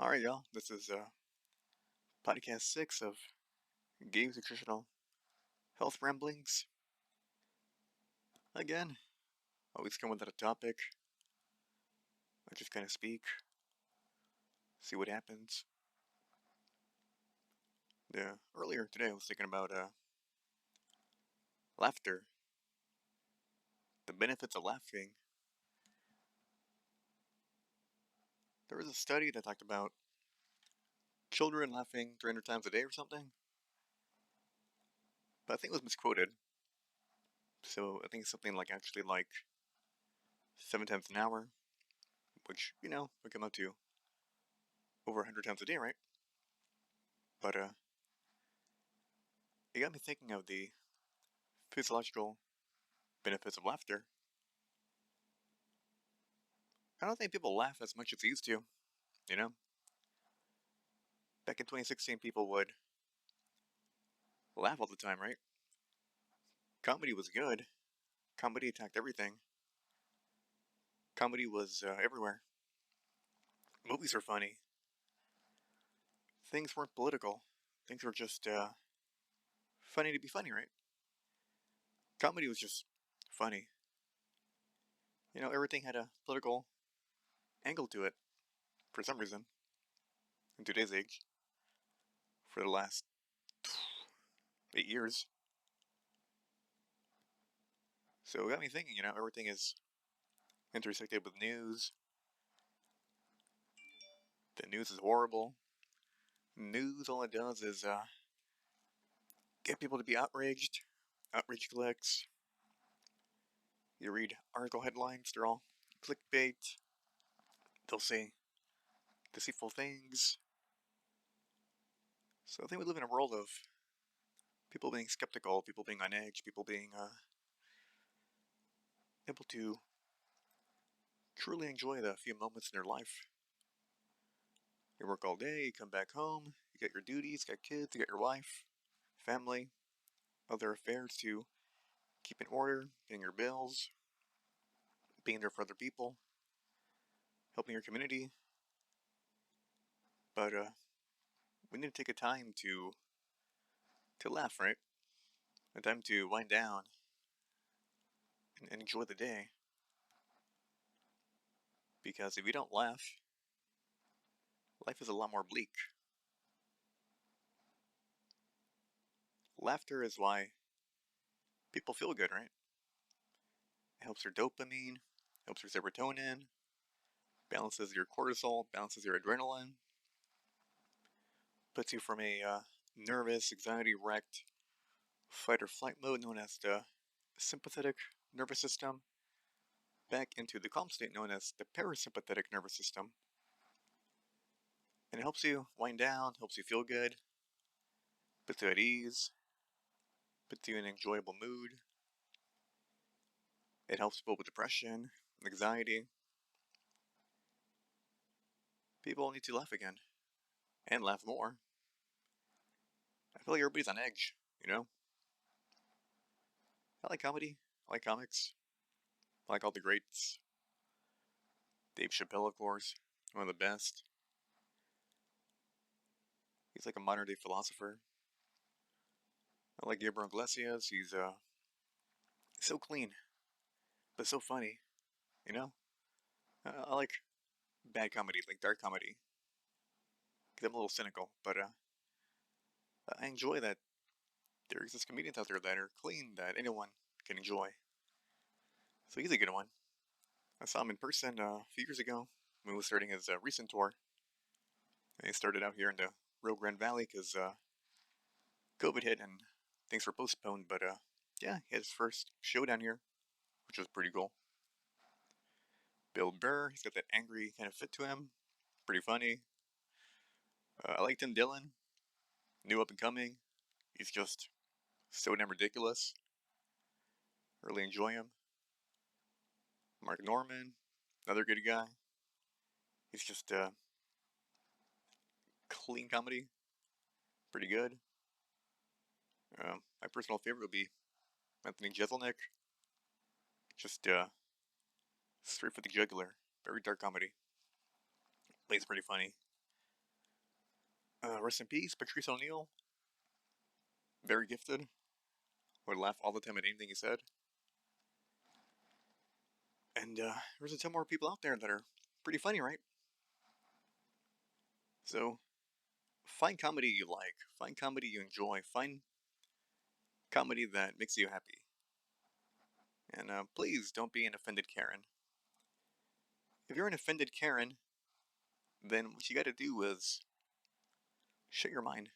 Alright, y'all. This is podcast 6 of Gabe's Nutritional Health Ramblings. Again, always come with a topic. I just kind of speak, see what happens. Earlier today, I was thinking about laughter, the benefits of laughing. There was a study that talked about children laughing 300 times a day or something, but I think it was misquoted. So I think it's something like actually like 7 times an hour, which, would come up to over 100 times a day, right? But it got me thinking of the physiological benefits of laughter. I don't think people laugh as much as they used to, you know? Back in 2016, people would laugh all the time, right? Comedy was good. Comedy attacked everything. Comedy was everywhere. Movies were funny. Things weren't political. Things were just funny to be funny, right? Comedy was just funny. Everything had a political angle to it for some reason in today's age for the last 8 years. So it got me thinking, everything is intersected with news. The news is horrible. News, all it does is get people to be outraged. Outrage clicks. You read article headlines, they're all clickbait. They'll say deceitful things. So I think we live in a world of people being skeptical, people being on edge, people being able to truly enjoy the few moments in their life. You work all day, you come back home, you get your duties, you got kids, you got your wife, family, other affairs to keep in order, paying your bills, being there for other people, helping your community. But we need to take a time to laugh, right? A time to wind down and enjoy the day. Because if we don't laugh, life is a lot more bleak. Laughter is why people feel good, right? It helps your dopamine, helps your serotonin, balances your cortisol, balances your adrenaline, puts you from a nervous, anxiety wrecked fight or flight mode known as the sympathetic nervous system back into the calm state known as the parasympathetic nervous system. And it helps you wind down, helps you feel good, puts you at ease, puts you in an enjoyable mood. It helps people with depression, anxiety. People need to laugh again, and laugh more. I feel like everybody's on edge, you know? I like comedy, I like comics, I like all the greats. Dave Chappelle, of course, one of the best. He's like a modern day philosopher. I like Gabriel Iglesias, he's so clean, but so funny, you know? I like bad comedy, like dark comedy. Because I'm a little cynical, but I enjoy that there exists comedians out there that are clean, that anyone can enjoy. So he's a good one. I saw him in person a few years ago when he was starting his recent tour. And he started out here in the Rio Grande Valley because COVID hit and things were postponed. But yeah, he had his first show down here, which was pretty cool. Bill Burr, he's got that angry kind of fit to him. Pretty funny. I like Tim Dillon, new up and coming. He's just so damn ridiculous. Really enjoy him. Mark Norman, another good guy. He's just clean comedy, pretty good. My personal favorite would be Anthony Jeselnik. Just straight for the jugular, very dark comedy. Plays pretty funny. Rest in peace, Patrice O'Neill. Very gifted. Would laugh all the time at anything he said. And there's a ton more people out there that are pretty funny, right? So find comedy you like. Find comedy you enjoy. Find comedy that makes you happy. And please don't be an offended Karen. If you're an offended Karen, then what you gotta do is shut your mind.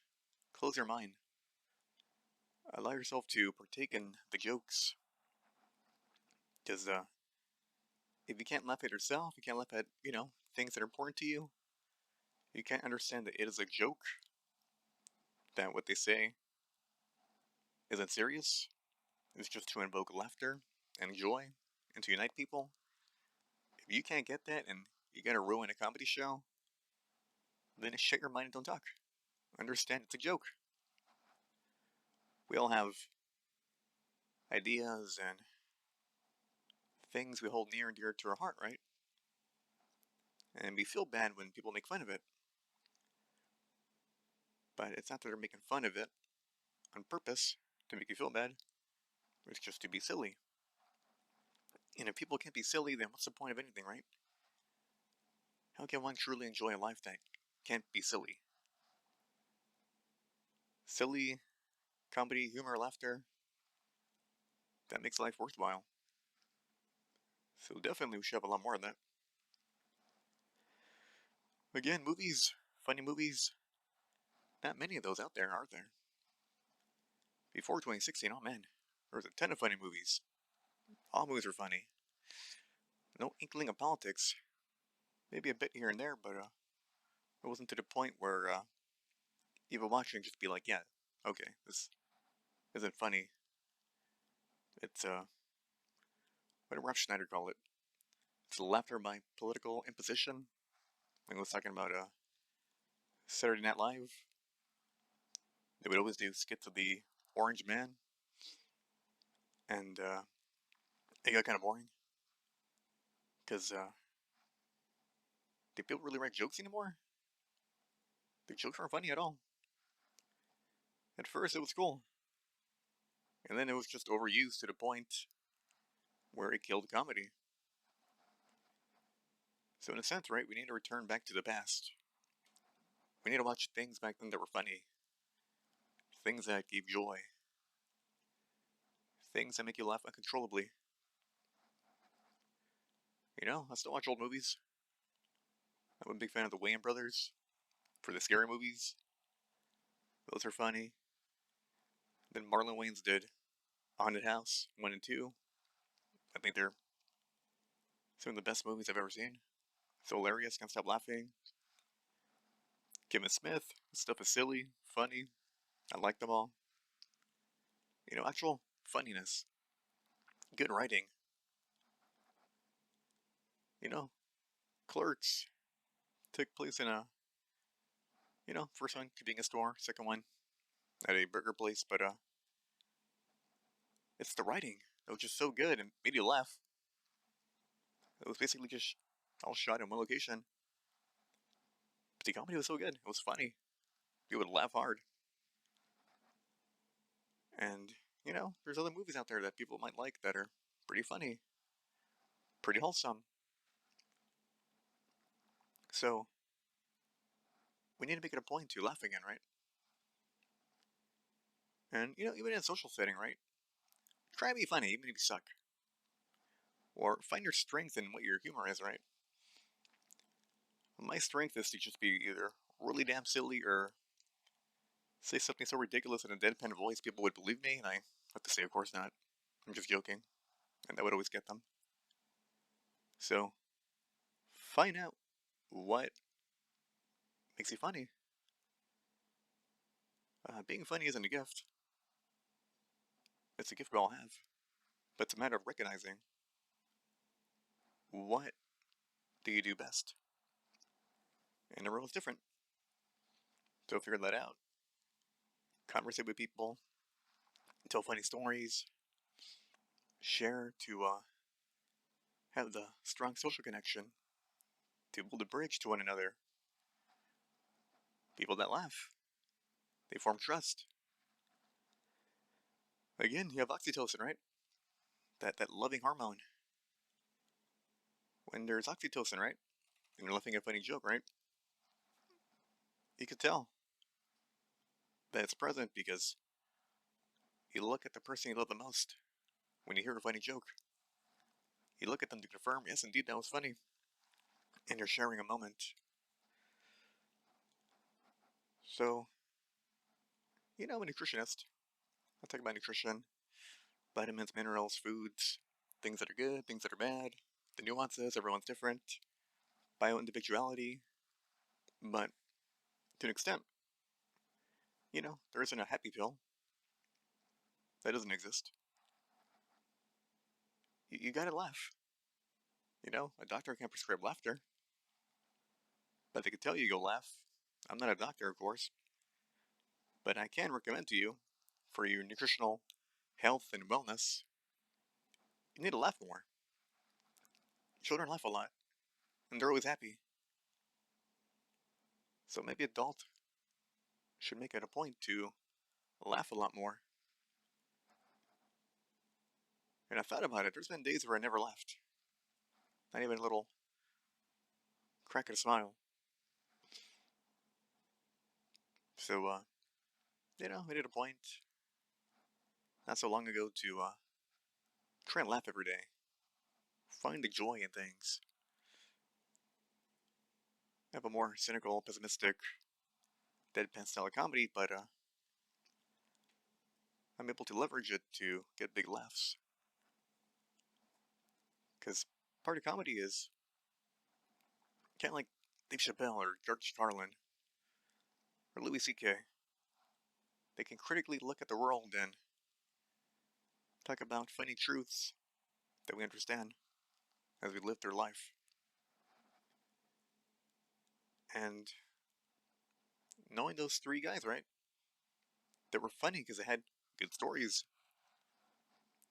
Close your mind. Allow yourself to partake in the jokes. Because if you can't laugh at yourself, you can't laugh at, things that are important to you, you can't understand that it is a joke, that what they say isn't serious, it's just to invoke laughter and joy and to unite people. If you can't get that and you gotta ruin a comedy show, then shut your mind and don't talk. Understand it's a joke. We all have ideas and things we hold near and dear to our heart, right? And we feel bad when people make fun of it. But it's not that they're making fun of it on purpose to make you feel bad, it's just to be silly. And if people can't be silly, then what's the point of anything, right? How can one truly enjoy a life that can't be silly? Silly comedy, humor, laughter, that makes life worthwhile. So definitely we should have a lot more of that. Again, movies, funny movies, not many of those out there, are there? Before 2016, oh man, there was a ton of funny movies. All movies were funny. No inkling of politics. Maybe a bit here and there, but it wasn't to the point where even watching just be like, yeah, okay, this isn't funny. It's what did Rob Schneider call it? It's laughter by political imposition. When he was talking about Saturday Night Live, they would always do skits of the Orange Man, and it got kind of boring because do people really write jokes anymore? The jokes weren't funny at all. At first, it was cool, and then it was just overused to the point where it killed comedy. So in a sense, right, we need to return back to the past. We need to watch things back then that were funny, things that gave joy, things that make you laugh uncontrollably. I still watch old movies. I'm a big fan of the Wayans brothers for the scary movies. Those are funny. Then Marlon Wayans did Haunted House 1 and 2. I think they're some of the best movies I've ever seen. So hilarious, can't stop laughing. Kevin Smith, stuff is silly, funny. I like them all. Actual funniness, good writing. You know, Clerks took place in first one being a store, second one at a burger place, but it's the writing that was just so good and made you laugh. It was basically just all shot in one location. But the comedy was so good. It was funny. You would laugh hard. And, there's other movies out there that people might like that are pretty funny, pretty wholesome. So, we need to make it a point to laugh again, right? And, even in a social setting, right? Try to be funny, even if you suck. Or find your strength in what your humor is, right? My strength is to just be either really damn silly or say something so ridiculous in a deadpan voice people would believe me, and I have to say, of course not. I'm just joking. And that would always get them. So, find out what makes you funny. Being funny isn't a gift. It's a gift we all have. But it's a matter of recognizing what do you do best. And everyone's different. So figure that out. Conversate with people. Tell funny stories. Share to have the strong social connection. To build a bridge to one another. People that laugh, they form trust. Again, you have oxytocin, right? That loving hormone. When there's oxytocin, right? And you're laughing at a funny joke, right? You could tell that it's present because you look at the person you love the most when you hear a funny joke. You look at them to confirm, yes, indeed, that was funny. And you're sharing a moment. So, I'm a nutritionist. I talk about nutrition, vitamins, minerals, foods, things that are good, things that are bad, the nuances, everyone's different, bio-individuality. But to an extent, there isn't a happy pill. That doesn't exist. You gotta laugh. A doctor can't prescribe laughter, but they can tell you go laugh. I'm not a doctor, of course, but I can recommend to you for your nutritional health and wellness, you need to laugh more. Children laugh a lot, and they're always happy. So maybe adults should make it a point to laugh a lot more. And I thought about it. There's been days where I never laughed. Not even a little crack of a smile. So, I made it a point not so long ago to try and laugh every day. Find the joy in things. Have a more cynical, pessimistic, deadpan style of comedy, but I'm able to leverage it to get big laughs. Because part of comedy is kind of like Dave Chappelle or George Carlin or Louis C.K. They can critically look at the world and talk about funny truths that we understand as we live through life. And knowing those three guys, right? They were funny because they had good stories.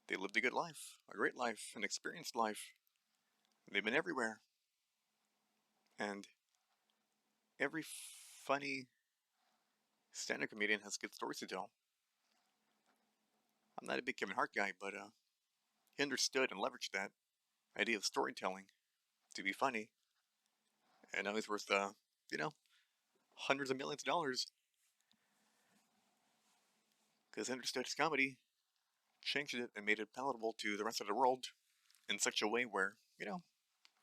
They lived a good life, a great life, an experienced life. They've been everywhere. And every funny stand-up comedian has good stories to tell. I'm not a big Kevin Hart guy, but he understood and leveraged that idea of storytelling to be funny. And now he's worth, hundreds of millions of dollars because he understood his comedy, changed it, and made it palatable to the rest of the world in such a way where,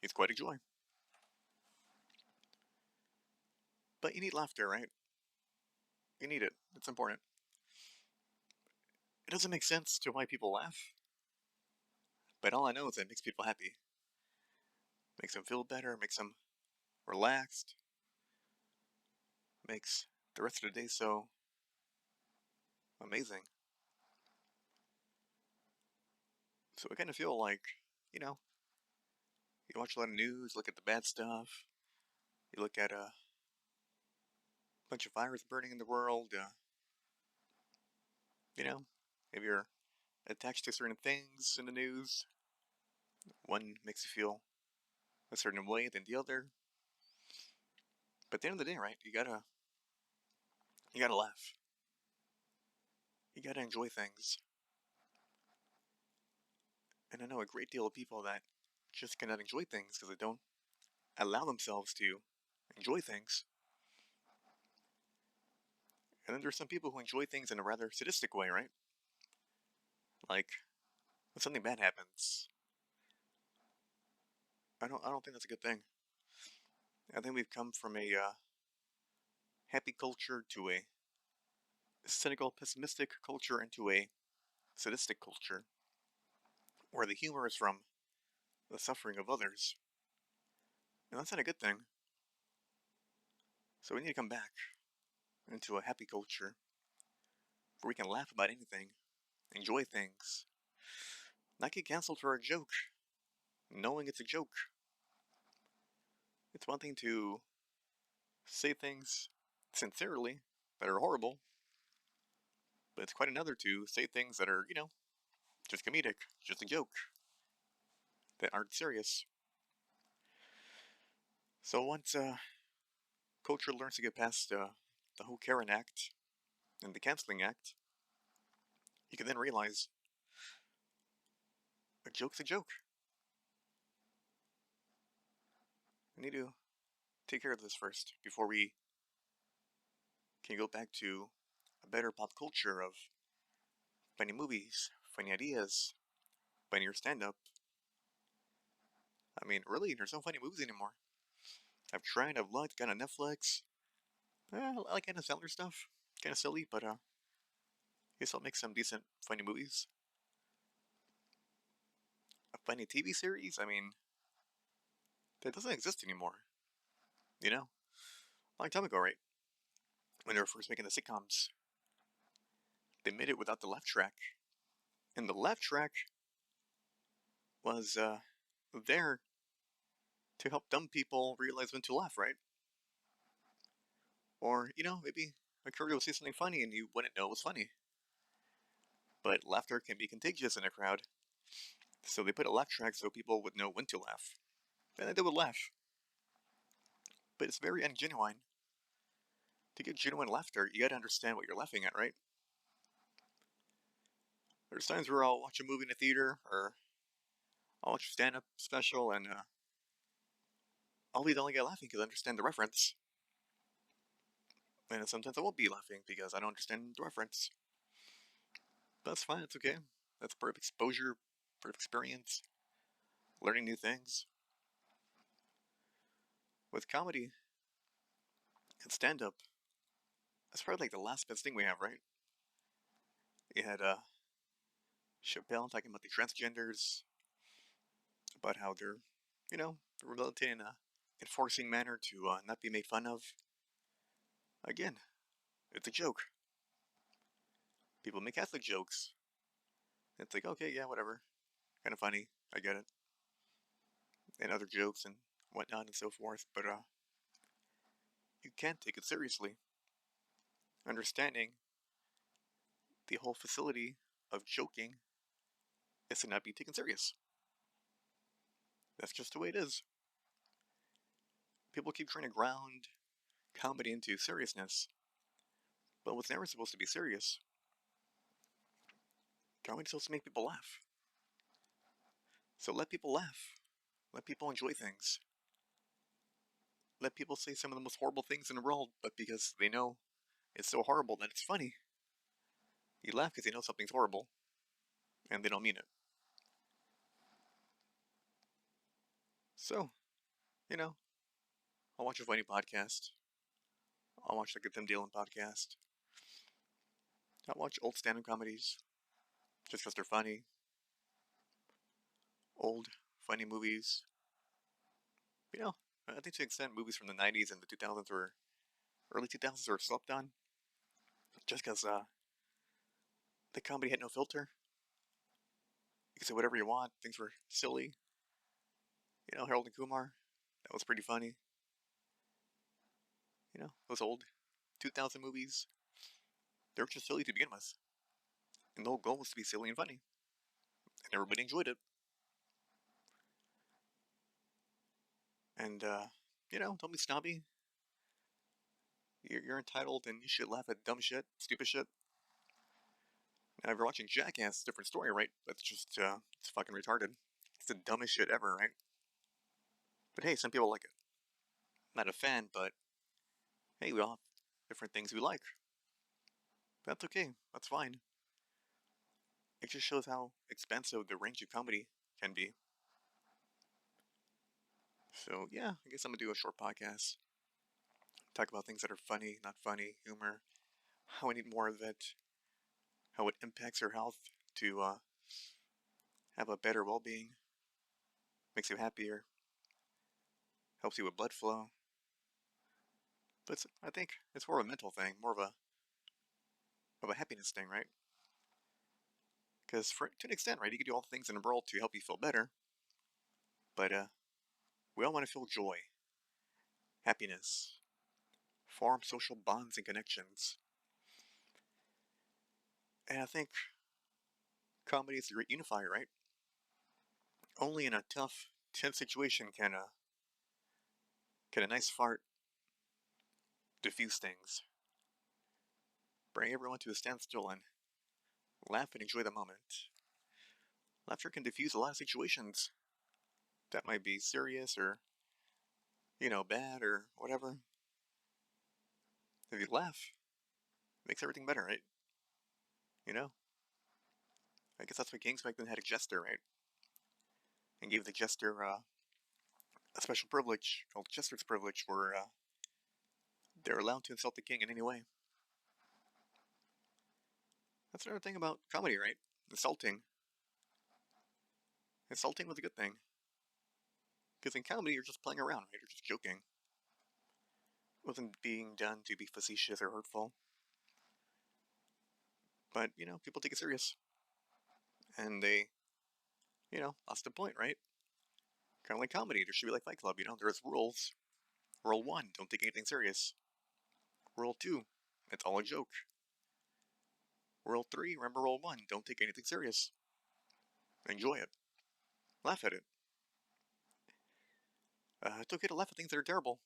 he's quite a joy. But you need laughter, right? You need it. It's important. It doesn't make sense to why people laugh, but all I know is that it makes people happy. Makes them feel better, makes them relaxed, makes the rest of the day so amazing. So I kind of feel like, you know, you watch a lot of news, look at the bad stuff, you look at a bunch of fires burning in the world, you know, if you're attached to certain things in the news, one makes you feel a certain way than the other. But at the end of the day, right, you gotta laugh. You gotta enjoy things. And I know a great deal of people that just cannot enjoy things because they don't allow themselves to enjoy things. And then there's some people who enjoy things in a rather sadistic way, right? Like when something bad happens. I don't think that's a good thing. I think we've come from a happy culture to a cynical, pessimistic culture into a sadistic culture, where the humor is from the suffering of others. And that's not a good thing. So we need to come back into a happy culture where we can laugh about anything, enjoy things, not get canceled for a joke, knowing it's a joke. It's one thing to say things sincerely that are horrible, but it's quite another to say things that are, just comedic, just a joke, that aren't serious. So once culture learns to get past the whole Karen act and the canceling act, you can then realize a joke's a joke. I need to take care of this first before we can go back to a better pop culture of funny movies, funny ideas, funnier stand up. I mean, really, there's no funny movies anymore. I've tried, I've looked, got on Netflix. I like Anna Sandler stuff. Kind of silly, but I guess I'll make some decent funny movies. A funny TV series? I mean, that doesn't exist anymore. You know? A long time ago, right? When they were first making the sitcoms, they made it without the laugh track. And the laugh track was there to help dumb people realize when to laugh, right? Or, maybe a courier will say something funny and you wouldn't know it was funny. But laughter can be contagious in a crowd, so they put a laugh track so people would know when to laugh. And then they would laugh. But it's very ungenuine. To get genuine laughter, you gotta understand what you're laughing at, right? There's times where I'll watch a movie in a theater, or I'll watch a stand-up special, and I'll be the only guy laughing because I understand the reference. And sometimes I won't be laughing because I don't understand the reference. That's fine, it's okay. That's part of exposure, part of experience, learning new things. With comedy and stand-up, that's probably like the last best thing we have, right? You had Chappelle talking about the transgenders, about how they're, rehabilitated in a enforcing manner to not be made fun of. Again, it's a joke. People make Catholic jokes. It's like, okay, yeah, whatever. Kind of funny. I get it. And other jokes and whatnot and so forth. But you can't take it seriously. Understanding the whole facility of joking is to not be taken serious. That's just the way it is. People keep trying to ground comedy into seriousness. But what's never supposed to be serious, comedy's supposed to make people laugh. So let people laugh. Let people enjoy things. Let people say some of the most horrible things in the world, but because they know it's so horrible that it's funny, you laugh because you know something's horrible, and they don't mean it. So, you know, I'll watch a funny podcast. I'll watch like a Tim Dillon podcast. I'll watch old stand-up comedies, just because they're funny. Old, funny movies. You know, I think to an extent movies from the 90s and the 2000s were, early 2000s were slept on, just because the comedy had no filter. You could say whatever you want. Things were silly. Harold and Kumar, that was pretty funny. Those old 2000 movies, they were just silly to begin with. And the whole goal was to be silly and funny. And everybody enjoyed it. And, don't be snobby. You're entitled and you should laugh at dumb shit, stupid shit. Now, if you're watching Jackass, different story, right? That's just, it's fucking retarded. It's the dumbest shit ever, right? But hey, some people like it. Not a fan, but hey, we all have different things we like. That's okay. That's fine. It just shows how expansive the range of comedy can be. So, yeah, I guess I'm gonna do a short podcast. Talk about things that are funny, not funny, humor, how we need more of it, how it impacts your health to have a better well being, makes you happier, helps you with blood flow. But I think it's more of a mental thing, more of a happiness thing, right? Because to an extent, right, you can do all the things in the world to help you feel better, but we all want to feel joy, happiness, form social bonds and connections. And I think comedy is a great unifier, right? Only in a tough, tense situation can a nice fart diffuse things. bring everyone to a standstill and laugh and enjoy the moment. Laughter can diffuse a lot of situations that might be serious or, bad or whatever. If you laugh, it makes everything better, right? You know? I guess that's why kings back then had a jester, right? And gave the jester a special privilege called jester's privilege, where they're allowed to insult the king in any way. That's another thing about comedy, right? Insulting. Insulting was a good thing. Because in comedy, you're just playing around, right? You're just joking. It wasn't being done to be facetious or hurtful. But, people take it serious. And they, lost the point, right? Kind of like comedy. There should be like Fight Club, there's rules. Rule 1, don't take anything serious. Rule 2, it's all a joke. Rule 3, remember Rule 1, don't take anything serious. Enjoy it. Laugh at it. It's okay to laugh at things that are terrible.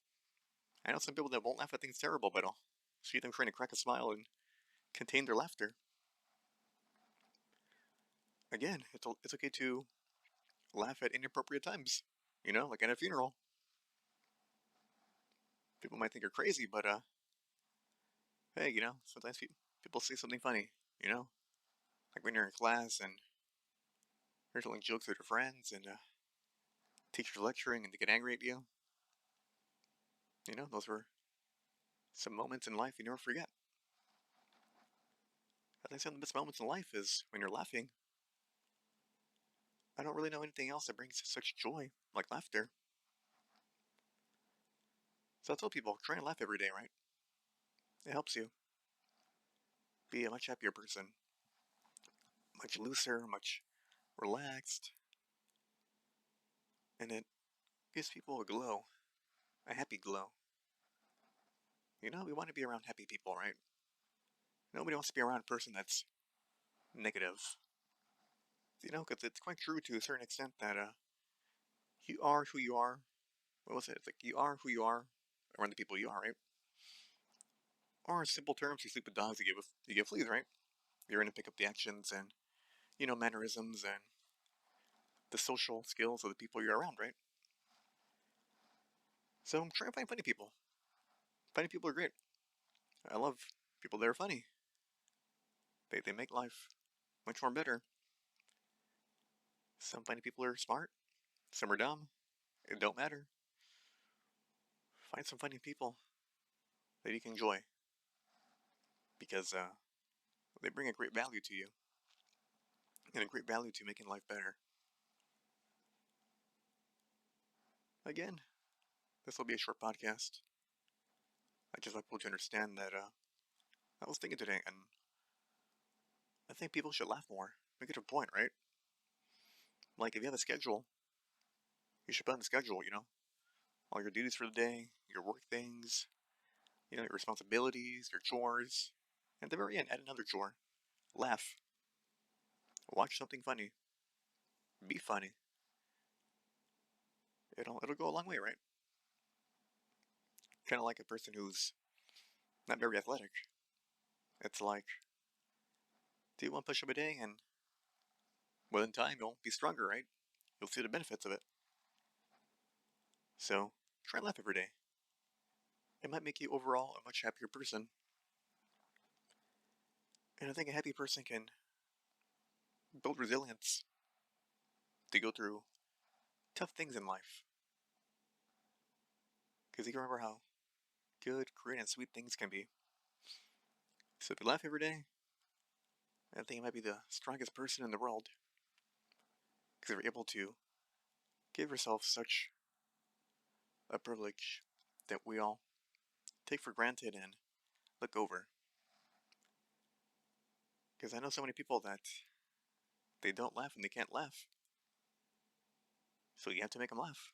I know some people that won't laugh at things terrible, but I'll see them trying to crack a smile and contain their laughter. Again, it's okay to laugh at inappropriate times. Like at a funeral. People might think you're crazy, but hey, sometimes people say something funny. Like when you're in class and you're telling jokes with your friends and teachers lecturing and they get angry at you. Those were some moments in life you never forget. I think some of the best moments in life is when you're laughing. I don't really know anything else that brings such joy like laughter. So I tell people, try and laugh every day, right? It helps you be a much happier person, much looser, much relaxed, and it gives people a glow, a happy glow. We want to be around happy people, right? Nobody wants to be around a person that's negative. Because it's quite true to a certain extent that you are who you are. What was it? It's like you are who you are around the people you are, right? Or in simple terms, you sleep with dogs, you give fleas, right? You're going to pick up the actions and mannerisms and the social skills of the people you're around, right? So I'm trying to find funny people. Funny people are great. I love people that are funny. They make life much more better. Some funny people are smart. Some are dumb. It don't matter. Find some funny people that you can enjoy because they bring a great value to you and a great value to making life better. Again, this will be a short podcast. I just want people to understand that I was thinking today, and I think people should laugh more. Make it a point, right? Like if you have a schedule, you should put on the schedule, all your duties for the day, your work things, your responsibilities, your chores. And at the very end, add another chore. Laugh. Watch something funny. Be funny. It'll go a long way, right? Kind of like a person who's not very athletic. It's like, do one push-up a day, and within time you'll be stronger, right? You'll see the benefits of it. So try and laugh every day. It might make you overall a much happier person. And I think a happy person can build resilience to go through tough things in life. Because you can remember how good, great, and sweet things can be. So if you laugh every day, I think you might be the strongest person in the world. Because you're able to give yourself such a privilege that we all take for granted and look over. Because I know so many people that they don't laugh and they can't laugh. So you have to make them laugh.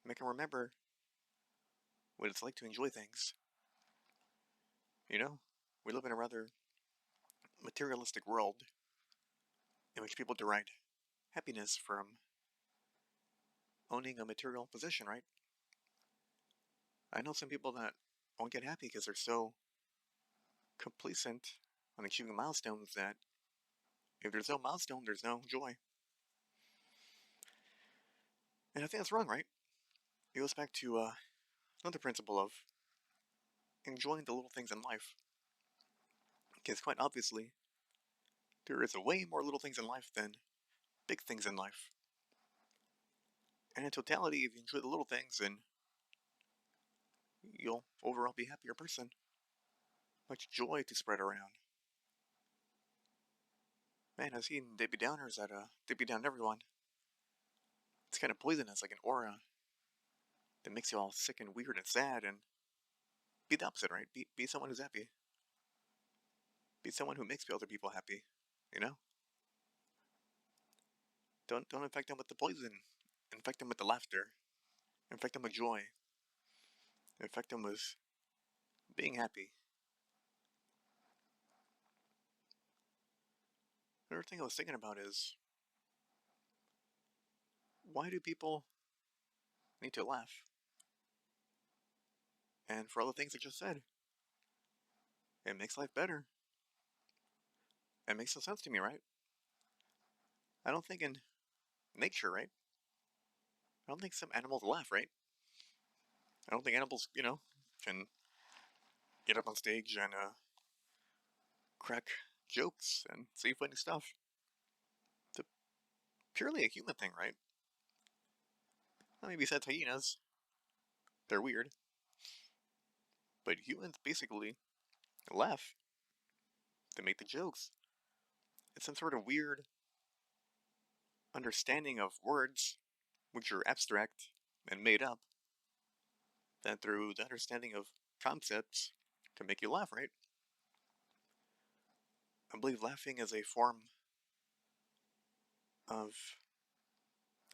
Make them remember what it's like to enjoy things. We live in a rather materialistic world in which people derive happiness from owning a material possession, right? I know some people that won't get happy because they're so complacent on achieving milestones that if there's no milestone, there's no joy. And I think that's wrong, right? It goes back to another principle of enjoying the little things in life. Because quite obviously, there is a way more little things in life than big things in life. And in totality, if you enjoy the little things, then you'll overall be a happier person. Much joy to spread around. Man, I've seen Debbie Downers that Debbie Down everyone. It's kind of poisonous, like an aura that makes you all sick and weird and sad. And be the opposite, right? Be someone who's happy. Be someone who makes other people happy. You know? Don't infect them with the poison. Infect them with the laughter. Infect them with joy. Infect them with being happy. Another thing I was thinking about is why do people need to laugh? And for all the things I just said, it makes life better. It makes no sense to me, right? I don't think in nature, right? I don't think some animals laugh, right? I don't think animals, can get up on stage and crack jokes and say funny stuff. It's purely a human thing, right? Well, maybe besides hyenas, they're weird, but humans basically laugh to make the jokes. It's some sort of weird understanding of words, which are abstract and made up, that through the understanding of concepts can make you laugh, right? I believe laughing is a form of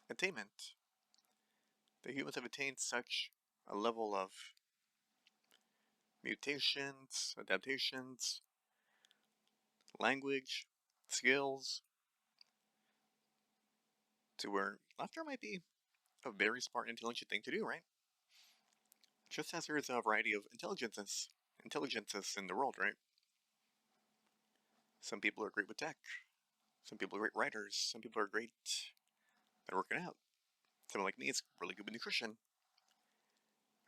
attainment. The humans have attained such a level of mutations, adaptations, language, skills, to where laughter might be a very smart, intelligent thing to do, right? Just as there is a variety of intelligences in the world, right? Some people are great with tech. Some people are great writers. Some people are great at working out. Someone like me is really good with nutrition.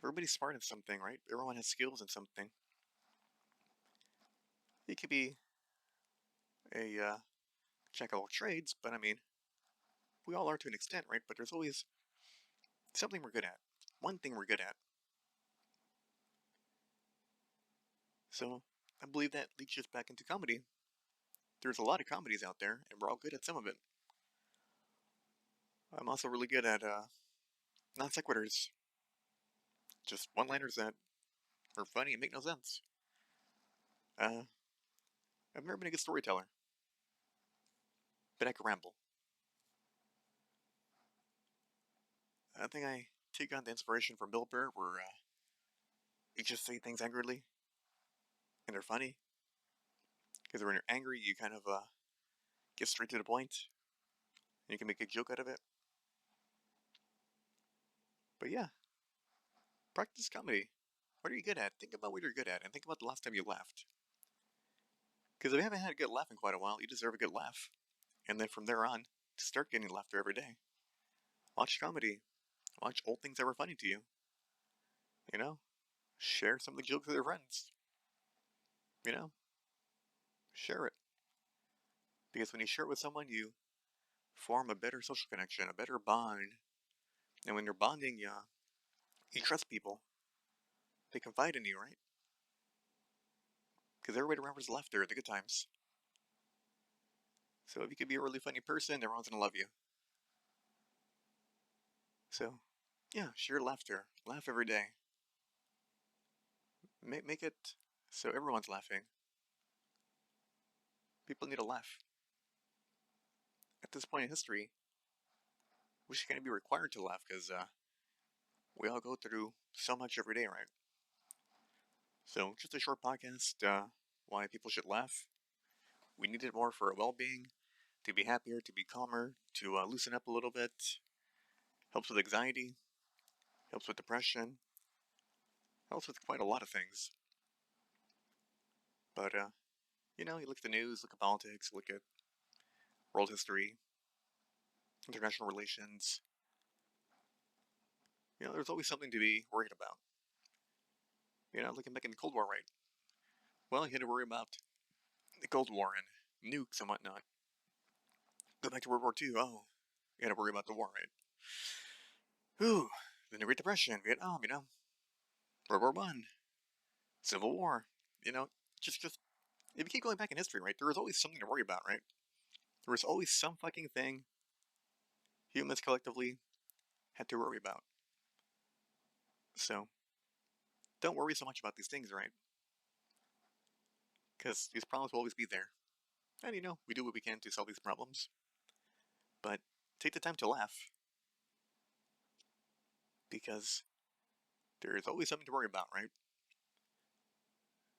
Everybody's smart in something, right? Everyone has skills in something. You could be a jack of all trades, but I mean, we all are to an extent, right? But there's always something we're good at. One thing we're good at. So I believe that leads us back into comedy. There's a lot of comedies out there, and we're all good at some of it. I'm also really good at non sequiturs, just one-liners that are funny and make no sense. Uh, I've never been a good storyteller, but I can ramble. I think I take on the inspiration from Bill Burr, where you just say things angrily and they're funny. Because when you're angry, you kind of get straight to the point, and you can make a joke out of it. But yeah, practice comedy. What are you good at? Think about what you're good at, and think about the last time you laughed. Because if you haven't had a good laugh in quite a while, you deserve a good laugh. And then from there on, start getting laughter every day. Watch comedy. Watch old things that were funny to you. You know? Share some of the jokes with your friends. You know? Share it. Because when you share it with someone, you form a better social connection, a better bond. And when you're bonding, you trust people. They confide in you, right? Because everybody remembers laughter at the good times. So if you could be a really funny person, everyone's gonna love you. So, yeah, share laughter. Laugh every day. Make it so everyone's laughing. People need to laugh. At this point in history, we should kind of be required to laugh because we all go through so much every day, right? So, just a short podcast why people should laugh. We need it more for our well being, to be happier, to be calmer, to loosen up a little bit. Helps with anxiety, helps with depression, helps with quite a lot of things. But, you look at the news, look at politics, look at world history, international relations. There's always something to be worried about. Looking back in the Cold War, right? Well, you had to worry about the Cold War and nukes and whatnot. Go back to World War II. Oh, you had to worry about the war, right? Whew. Then the Great Depression, Vietnam, World War One, Civil War. You know, just if you keep going back in history, right? There was always something to worry about, right? There was always some fucking thing humans collectively had to worry about. So don't worry so much about these things, right? Because these problems will always be there. And we do what we can to solve these problems. But take the time to laugh. Because there's always something to worry about, right?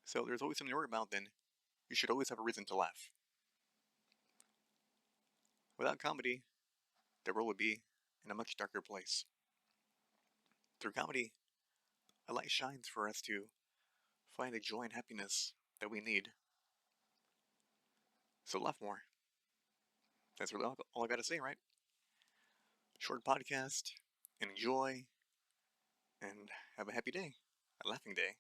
So there's always something to worry about, then you should always have a reason to laugh. Without comedy, the world would be in a much darker place. Through comedy, a light shines for us to find the joy and happiness that we need. So laugh more. That's really all I gotta say, right? Short podcast, enjoy, and have a happy day, a laughing day.